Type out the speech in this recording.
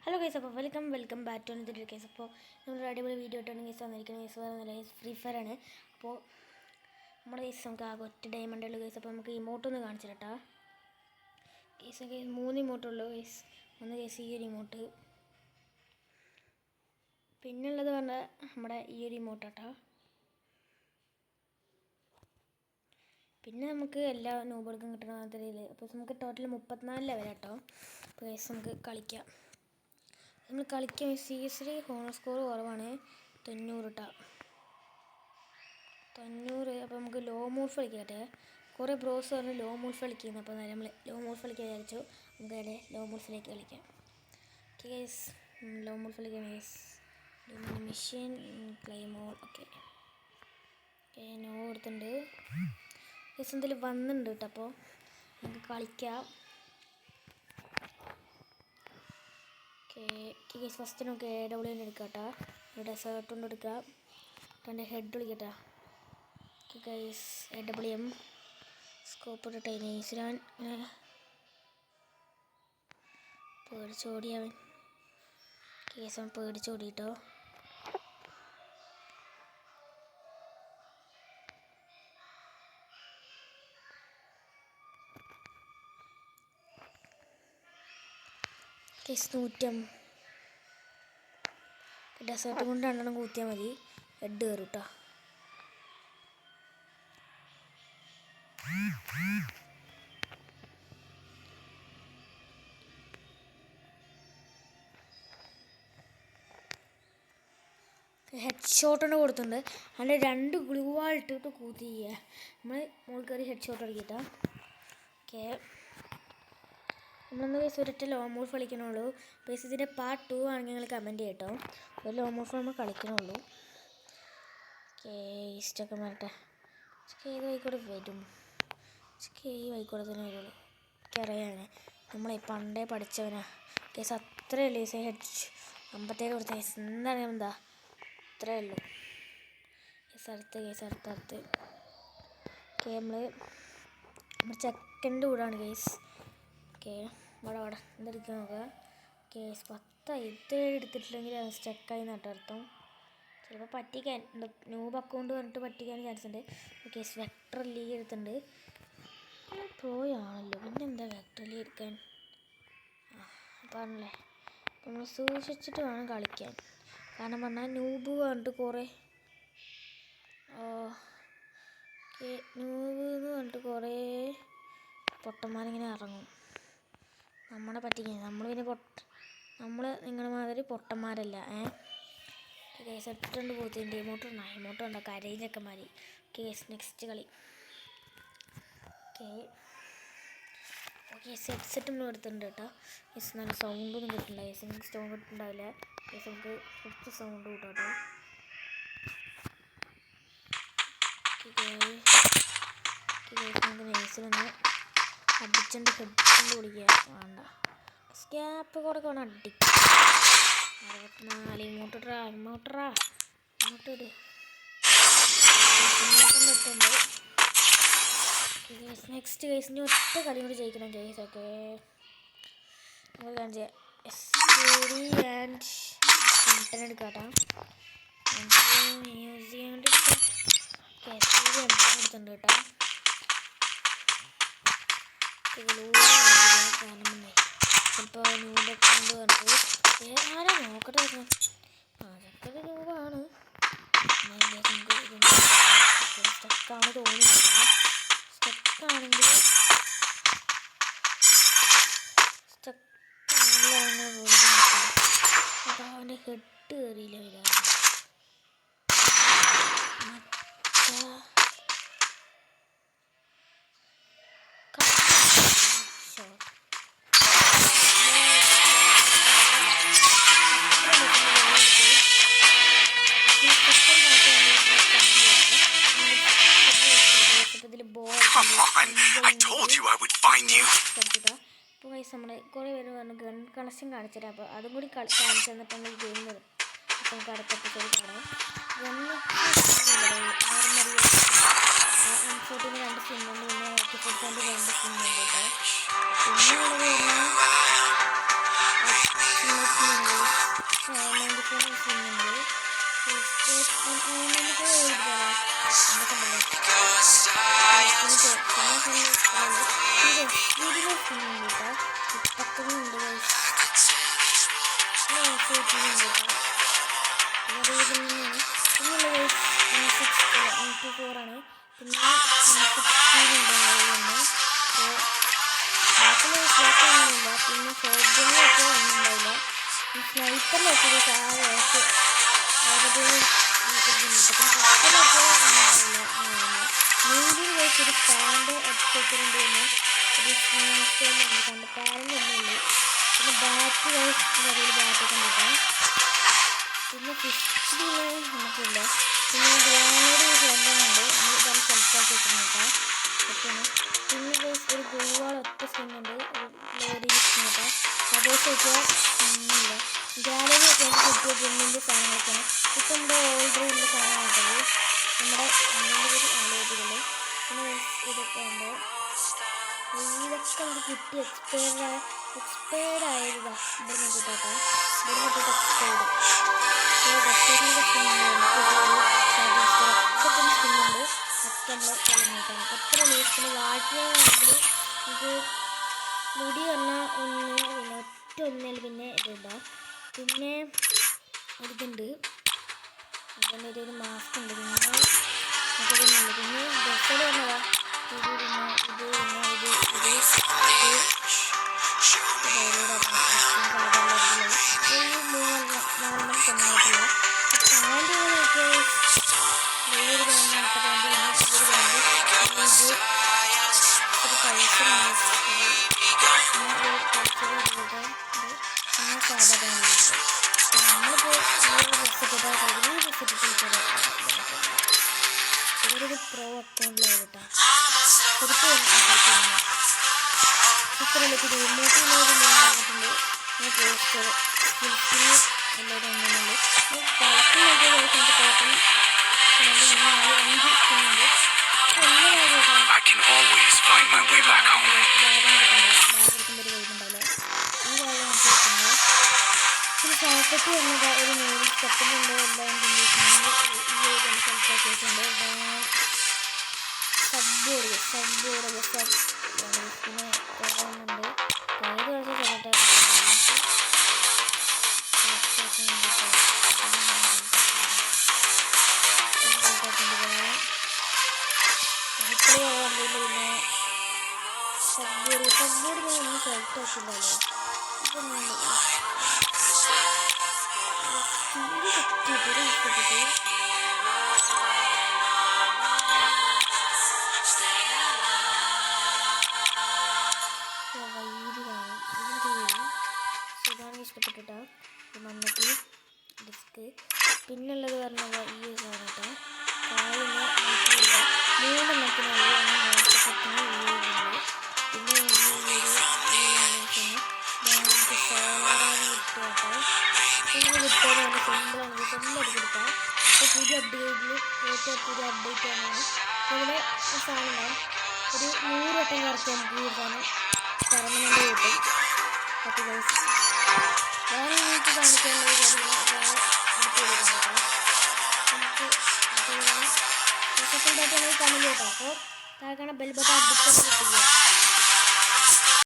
Hello guys, അപ്പോൾ welcome back to another case. അപ്പോൾ നമ്മളൊരു അടിപൊളി വീഡിയോ ആയിട്ടാണ് ഗൈസ് വന്നിരിക്കുന്നത്. ഗൈസ് വേറെ ഫ്രീ ഫയർ ആണ്. അപ്പോൾ നമ്മുടെ ഗൈസ് നമുക്ക് ആകെ ഒറ്റ ഡയമണ്ട് ഉള്ളൂ ഗൈസ്. അപ്പോൾ നമുക്ക് ഇമോട്ടൊന്ന് കാണിച്ചു കേട്ടോ ഗൈസ്. 3 ഇമോട്ടുള്ളൂ ഗൈസ്. ഒന്ന് ഗൈസ് ഈ ഒരു ഇമോട്ട്, പിന്നുള്ളത് പറഞ്ഞാൽ നമ്മുടെ ഈ ഒരു ഇമോട്ട് കേട്ടോ. പിന്നെ നമുക്ക് എല്ലാ നൂബുകൾക്കും കിട്ടണ മാതിരിയിൽ. അപ്പോൾ നമുക്ക് ടോട്ടൽ 34 ലെവൽ കേട്ടോ. അപ്പോൾ ഗൈസ് നമുക്ക് കളിക്കാം. നമ്മൾ കളിക്കാൻ സീരീസിൽ ഹോണർ സ്കോർ കുറവാണ്, 90 കേട്ടോ, 90. അപ്പോൾ നമുക്ക് ലോ മൂൾഫ് കളിക്കട്ടെ. കുറേ ബ്രോസ് പറഞ്ഞ് ലോ മൂൾഫ് കളിക്കുന്നു. അപ്പോൾ നമ്മൾ ലോ മൂൾഫ് കളിക്കാൻ വിചാരിച്ചു. നമുക്ക് അവിടെ ലോ മൂൾഫിലേക്ക് കളിക്കാം. ഓക്കെ ഗൈസ്, ലോ മൂൾഫ് കളിക്കാം ഗൈസ്. മെഷീൻ ക്ലൈമോൾ. ഓക്കെ നോ കൊടുത്തിട്ടുണ്ട് ഗൈസ്. എന്തെങ്കിലും വന്നിട്ടുണ്ട് കേട്ടോ. അപ്പോൾ നമുക്ക് കളിക്കാം. ഗൈസ് ഫസ്റ്റ് നമുക്ക് AW എടുക്കാം കേട്ടോ. ഇവിടെ ഡെസേർട്ട് കൊണ്ട് എടുക്കാം. എൻ്റെ ഹെഡ് വിളിക്കട്ടെ. ഓക്കെ ഗൈസ്, AW സ്കോപ്പ് ഇട്ടിട്ട് നൈസിലാൻ പേടിച്ചോടിയവൻ. ഗൈസ് അവൻ പേടിച്ചോടിട്ടോ. ഗൈസ് 100 ഡെസേർട്ട് കൊണ്ട് 2 കൂത്തിയാൽ മതി. ഹെഡ് കയറും കേട്ടോ. ഹെഡ് ഷോട്ട് കൊണ്ട് കൊടുത്തിട്ടുണ്ട്. അതിൻ്റെ 2 ഗ്ലൂ വാൾ ഇട്ടിട്ട് കൂത്തി ചെയ്യുക. നമ്മൾ മുകളിൽ കയറി ഹെഡ് ഷോട്ട് അടിക്കട്ടോ. ഓക്കെ നമ്മളൊന്ന് ഗൈസ് ഒരൊറ്റ ലോ മൂൾഫ് കളിക്കണുള്ളൂ. ഗൈസ് ഇതിൻ്റെ പാർട്ട് 2 ആണെങ്കിൽ നിങ്ങൾ കമൻറ്റ് ചെയ്യട്ടോ. ഒരു ലോ മൂൾഫ് നമ്മൾ കളിക്കണുള്ളൂ. ഓക്കെ ഇഷ്ടമൊക്കെ മാറട്ടെ. ഏത് വൈക്കൂടെ വരും? ഈ വൈക്കൂടെ തന്നെ വരുള്ളൂ. എനിക്കറിയാനെ നമ്മളെ പണ്ടേ പഠിച്ചവനാ ഗൈസ്. അത്രയേ ഉള്ളൂ ഗൈസ്. ഹെഡ് 57 കൊടുത്ത ഗൈസ്. എന്താണ് എന്താ അത്രയേ ഉള്ളൂ ഗൈസ്. അടുത്ത് ഓക്കെ നമ്മൾ സെക്കൻഡ് കൂടാണ് ഗൈസ്. ഓക്കെ ഇവിടെ എന്തെടുക്കാൻ നോക്കുക. കേസ് 10 ഇത് എടുത്തിട്ടില്ലെങ്കിൽ അത് സ്റ്റക്കായി നട്ടോ അർത്ഥം. ചിലപ്പോൾ പറ്റിക്കാൻ ന്യൂബ് അക്കൗണ്ട് പറഞ്ഞിട്ട് പറ്റിക്കാൻ ചാൻസ് ഉണ്ട്. ഓക്കെ വെക്ടർ ലീഗ് എടുത്തിട്ടുണ്ട്. പ്രോയാണല്ലോ, പിന്നെന്താ വെക്ടർ ലീഗ് എടുക്കാൻ പറഞ്ഞല്ലേ. അപ്പം നമ്മൾ സൂക്ഷിച്ചിട്ട് വേണം കളിക്കാൻ. കാരണം പറഞ്ഞാൽ ന്യൂബ് പറഞ്ഞിട്ട് കുറേ ന്യൂബ് എന്ന് പറഞ്ഞിട്ട് കുറേ പൊട്ടന്മാരിങ്ങനെ ഇറങ്ങും നമ്മളെ പറ്റിക്കാൻ. നമ്മൾ നിങ്ങളുടെ മാതിരി പൊട്ടന്മാരല്ല. കേസ് 8 പോത്തിൻ്റെ ഇമോട്ട് ഉണ്ടോ കരയിലൊക്കെ മാറി. കേസ് നെക്സ്റ്റ് കളി. ഓക്കെ സെറ്റ് നമ്മൾ എടുത്തിട്ടുണ്ട് കേട്ടോ. കേസ് നല്ല സൗണ്ടൊന്നും കിട്ടുന്നില്ല. കേസ് എനിക്ക് സൗണ്ട് കിട്ടുന്നുണ്ടാവില്ല. കേസ് നമുക്ക് കുറച്ച് സൗണ്ട് കൂട്ടാം കേട്ടോ. നമുക്ക് നൈസിലൊന്ന് അടിച്ചുകൊണ്ട് ഹെഡ് വിളിക്കുക വേണ്ട. സ്കാപ്പ് കൂടെ വേണം അടിക്കും. 64 ഇമോട്ടിട്ട് കിട്ടുന്നുണ്ട്. നെക്സ്റ്റ് കേസിന് ഒറ്റ കളി കൂടി ജയിക്കണം കേസ്. ഓക്കെ നമുക്ക് കാണിച്ചാൽ ആൻഡ് എടുക്കാട്ടോ. യൂസ് ചെയ്യാൻ വേണ്ടി എടുത്തിട്ടുണ്ട് കേട്ടോ. ചിലപ്പോൾ ന്യൂബൊക്കെ കൊണ്ട് പറഞ്ഞിട്ട് ആരാ നോക്കട്ടെ. അതൊക്കെ ന്യൂബാണ്. സ്റ്റക്കാണ് തോന്നുന്നില്ല. സ്റ്റക്കാണെങ്കിൽ അവൻ്റെ ഹെഡ് കയറിയില്ല വരാൻ. അപ്പോൾ ഗൈസ് നമ്മൾ കുറേ പേര് പറഞ്ഞു ഗൺ കണക്ഷൻ കാണിച്ചിട്ട്. അപ്പോൾ അതും കൂടി കാണിച്ചു തന്നിട്ട് നമ്മൾ ഗെയിം വരും. അപ്പോൾ നമുക്ക് അടുത്ത എപ്പിസോഡ് കാണാം. M14 2 സ്കിന്നുണ്ട്, പിന്നെ AK-47 2 സ്കിന്നുണ്ട് കേട്ടോ. പിന്നെ ഉള്ളത് സ്കിന്നുണ്ട്. നമുക്ക് എഴുതാലോ എന്തൊക്കെ ഉണ്ടല്ലോ സ്കിന്നുണ്ട് കേട്ടോ. ഇപ്പത്തന്നുണ്ട് പിന്നെയുള്ള M24 ആണ്. പിന്നെ M16 ബാക്കിയുള്ള പിന്നെ ഷോട്ട്ഗണിലൊക്കെ ഒന്നും ഉണ്ടാവില്ല. ഈ സ്നൈപ്പറിലൊക്കെ താഴെയൊക്കെ നീതിയിൽ വെച്ചൊരു പാൻ്റെ അടിച്ചേക്കുന്നുണ്ട്. പിന്നെ ഒരു സ്നേഹിച്ചുണ്ട് പാരൻ്റെ ഒന്നുമില്ല. പിന്നെ ബാറ്റ് കയ്യിൽ ബാറ്റൊക്കെ കിട്ടാം. പിന്നെ ഫിഫ്റ്റിയിൽ നമുക്കില്ല. പിന്നെ ഗ്രാനേഡ് ഫ്ലണ്ടുണ്ട്. നമ്മൾ ഇതാണ് സെലക്റ്റാക്കി വെച്ചിരുന്നേക്കാം ഒറ്റയാണ്. പിന്നെ ഒരു ഗോവാൾ ഒറ്റ സ്കിന്നുണ്ട്. ഒരു ലോറിയിൽ സ്കിൻ കിട്ടാം. അതേസ് വെച്ചാൽ ഒന്നുമില്ല. ഗാലറി ഒക്കെ കിട്ടിയ ഗെമ്മിൻ്റെ സാധനങ്ങളൊക്കെയാണ്. ഇപ്പം നമ്മുടെ ഓൾറെഡിയുള്ള സാധനമായിട്ടത് നമ്മുടെ എന്തെങ്കിലും ആലോചികൾ. പിന്നെ ഇതൊക്കെ ഉണ്ട്. ഇതൊക്കെ നമുക്ക് കിട്ടി എക്സ്പയർഡ് ആയതാ. ഇവിടെ നോക്കിയിട്ടാട്ടോ ഇവിടെ നോക്കിയിട്ട് എക്സ്പയർഡ് സ്കിന്നുണ്ട്. ഒക്കെ നമ്മൾ കളഞ്ഞിട്ടാണ്. എത്ര ലീസിന് വാട്ടിയാണെങ്കിൽ നമുക്ക് മുടി പറഞ്ഞാൽ പിന്നെ ഒറ്റ ഒന്നിൽ പിന്നെ ഇതുണ്ടാവും. പിന്നെ ഇതുണ്ട് അതിൻ്റെ ഒരു മാസ്ക് ഉണ്ട്. പിന്നെ നമുക്കിതൊന്നുമില്ല. പിന്നെ ഡ്രസ്സുകൾ പറഞ്ഞതാ ഇത് പിന്നെ ഇത് പിന്നെ ഇത് നോർമൽ കൊണ്ടായിട്ടുള്ള പാൻറ് നോക്കിയാൽ വലിയൊരു പാൻറ് ഒരു പാൻറ് ഒരു പൈസ അങ്ങനെ സാധാ പാൻറ്. നമ്മളിപ്പോൾ ഇതൊരു പ്രോ അക്കൗണ്ടിലാണ് കേട്ടോ. ശരിക്കും അത്രയിലേക്ക് റിമോട്ട് വന്നിട്ടുണ്ട്. പോസ്റ്റർ സ്കിൽസിന് എല്ലാവരും ഒന്നുണ്ട്. കളക്ട് ചെയ്ത ദിവസം total 5 സ്കിന്നുണ്ട്. I can always find my way back home. ബാഗെടുക്കുമ്പോൾ ഒരു വൈകുണ്ടാവില്ല. ഈ ബാഗ് മനസ്സിലാക്കുന്നത് പിന്നെ പാക്കറ്റ് വന്നത് ഒരു 100 സ്റ്റെപ്പിനുണ്ട്. എല്ലാം ഈ സെലക്റ്റാക്കി വെച്ചിട്ടുണ്ട്. സബ്ബോർഡ് പിന്നെ കുറവുന്നുണ്ട്. ഏത് വർഷം സെലക്റ്റാക്കി പിന്നെ സബ്ബോർഡ് ഞാൻ ഒന്നും സെലക്ട് ആക്കില്ലല്ലോ. ഇതൊന്നുണ്ട് ഇതാണ് ഇഷ്ടപ്പെട്ടിട്ടാ. മണ്ണത്തി ഡിസ്ക് പിന്നുള്ളത് പറഞ്ഞത് ഈ സാധനം കേട്ടോ. കാലിന് മൈക്കില്ല 3 എണ്ണത്തിനുള്ളിൽ ഇഷ്ടപ്പെട്ട വീടുണ്ട്. പിന്നെ നമുക്ക് സോളാറാണ് കിട്ടുക കേട്ടോ. ഇങ്ങനെ കിട്ടുന്നത് നല്ല സിമ്പിളാണ്. സിമ്പിളായിട്ട് കൊടുക്കാം. ഇപ്പോൾ പുതിയ അപ്ഡേറ്റിൽ ഏറ്റവും പുതിയ അപ്ഡേറ്റ് ആണ്. ഇവിടെ സാധനം ഉണ്ടാവും. ഒരു 100 വട്ടം കറക്റ്റ് നമുക്ക് കിട്ടാനും പെർമനൻ്റ് കിട്ടും. ഓക്കെ ഗൈസ്, വേറെ നിങ്ങൾക്ക് കാണിക്കാനുള്ള കാര്യങ്ങൾ നമുക്ക് സെക്കൻഡായിട്ട് നമ്മൾ കമൻറ്റ് കേട്ടോ. അപ്പോൾ താഴെ കാണാൻ ബെൽ ബട്ടൺ അടിച്ചാൽ കിട്ടുക.